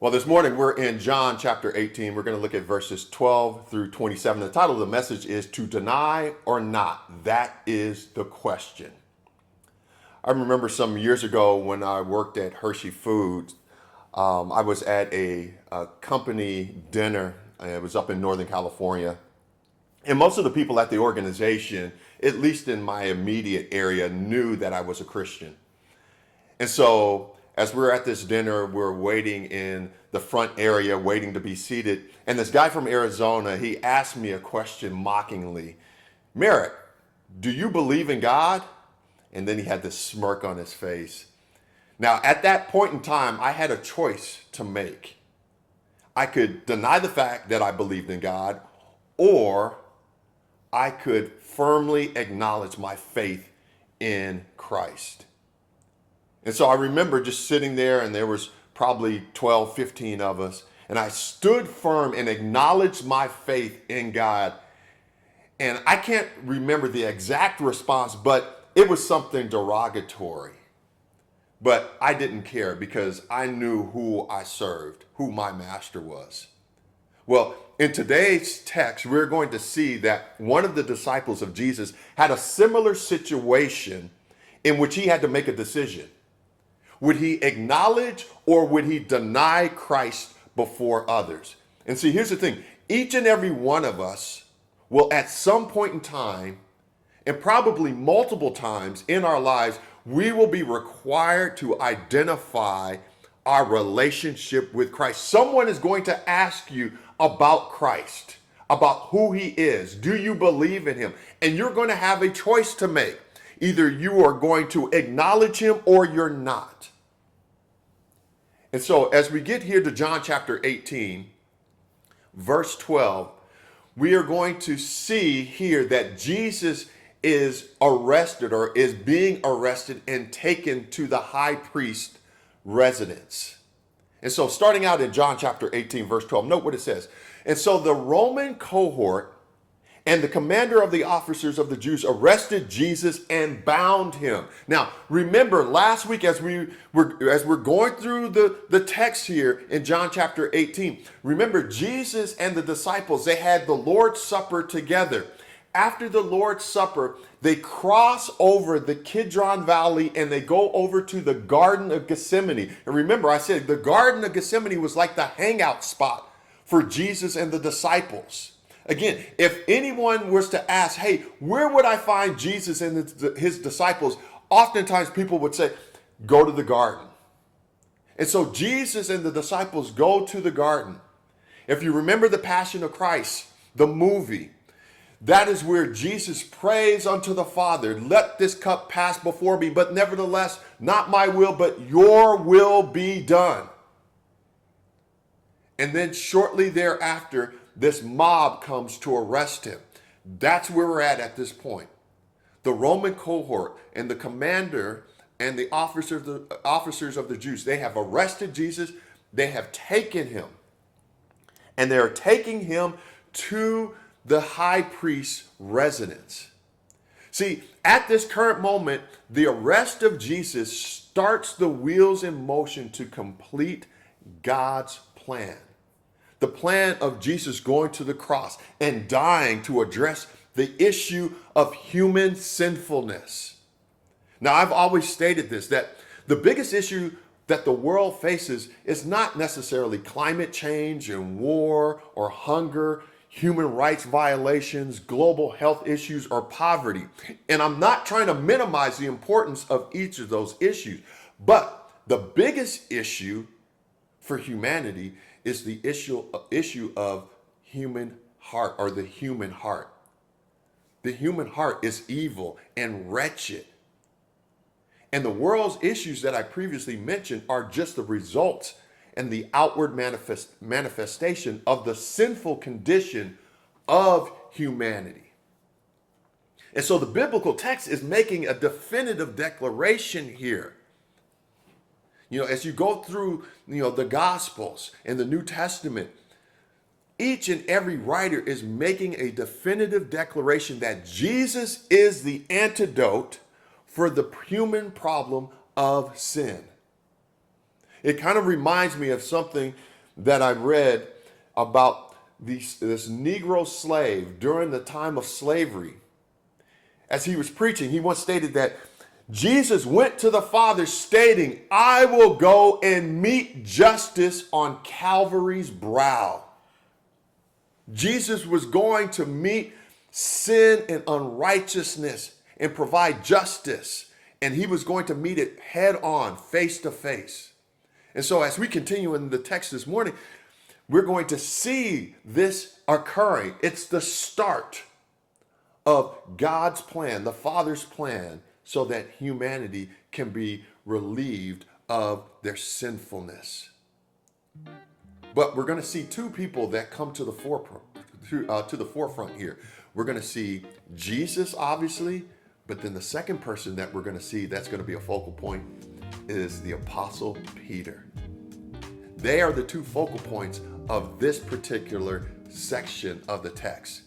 Well, this morning we're in John chapter 18. We're going to look at verses 12 through 27. The title of the message is To Deny or Not? That is the question. I remember some years ago when I worked at Hershey Foods, I was at a company dinner. It was up in Northern California. And most of the people at the organization, at least in my immediate area, knew that I was a Christian. And so as we're at this dinner, we're waiting in the front area, waiting to be seated. And this guy from Arizona, he asked me a question mockingly. Merritt, do you believe in God? And then he had this smirk on his face. Now, at that point in time, I had a choice to make. I could deny the fact that I believed in God, or I could firmly acknowledge my faith in Christ. And so I remember just sitting there, and there was probably 12, 15 of us, and I stood firm and acknowledged my faith in God. And I can't remember the exact response, but it was something derogatory. But I didn't care because I knew who I served, who my master was. Well, in today's text, we're going to see that one of the disciples of Jesus had a similar situation in which he had to make a decision. Would he acknowledge or would he deny Christ before others? And see, here's the thing. Each and every one of us will at some point in time, and probably multiple times in our lives, we will be required to identify our relationship with Christ. Someone is going to ask you about Christ, about who he is. Do you believe in him? And you're going to have a choice to make. Either you are going to acknowledge him or you're not. And so as we get here to John chapter 18, verse 12, we are going to see here that Jesus is arrested or is being arrested and taken to the high priest residence. And so starting out in John chapter 18, verse 12, note what it says. And so the Roman cohort and the commander of the officers of the Jews arrested Jesus and bound him. Now, remember last week as we're going through the text here in John chapter 18, remember Jesus and the disciples, they had the Lord's Supper together. After the Lord's Supper, they cross over the Kidron Valley and they go over to the Garden of Gethsemane. And remember, I said the Garden of Gethsemane was like the hangout spot for Jesus and the disciples. Again, if anyone was to ask, hey, where would I find Jesus and his disciples? Oftentimes people would say, go to the garden. And so Jesus and the disciples go to the garden. If you remember the Passion of Christ, the movie, that is where Jesus prays unto the Father, let this cup pass before me, but nevertheless, not my will, but your will be done. And then shortly thereafter, this mob comes to arrest him. That's where we're at this point. The Roman cohort and the commander and the officers of the Jews, they have arrested Jesus. They have taken him. And they're taking him to the high priest's residence. See, at this current moment, the arrest of Jesus starts the wheels in motion to complete God's plan. The plan of Jesus going to the cross and dying to address the issue of human sinfulness. Now, I've always stated this, that the biggest issue that the world faces is not necessarily climate change and war or hunger, human rights violations, global health issues, or poverty. And I'm not trying to minimize the importance of each of those issues, but the biggest issue for humanity is the issue of human heart, or the human heart. The human heart is evil and wretched. And the world's issues that I previously mentioned are just the results and the outward manifestation of the sinful condition of humanity. And so the biblical text is making a definitive declaration here. You know, as you go through, the Gospels and the New Testament, each and every writer is making a definitive declaration that Jesus is the antidote for the human problem of sin. It kind of reminds me of something that I read about this Negro slave during the time of slavery. As he was preaching, he once stated that Jesus went to the Father stating, "I will go and meet justice on Calvary's brow." Jesus was going to meet sin and unrighteousness and provide justice. And he was going to meet it head on, face to face. And so as we continue in the text this morning, we're going to see this occurring. It's the start of God's plan, the Father's plan, so that humanity can be relieved of their sinfulness. But we're going to see two people that come to the forefront here. We're going to see Jesus, obviously, but then the second person that we're going to see that's going to be a focal point is the Apostle Peter. They are the two focal points of this particular section of the text.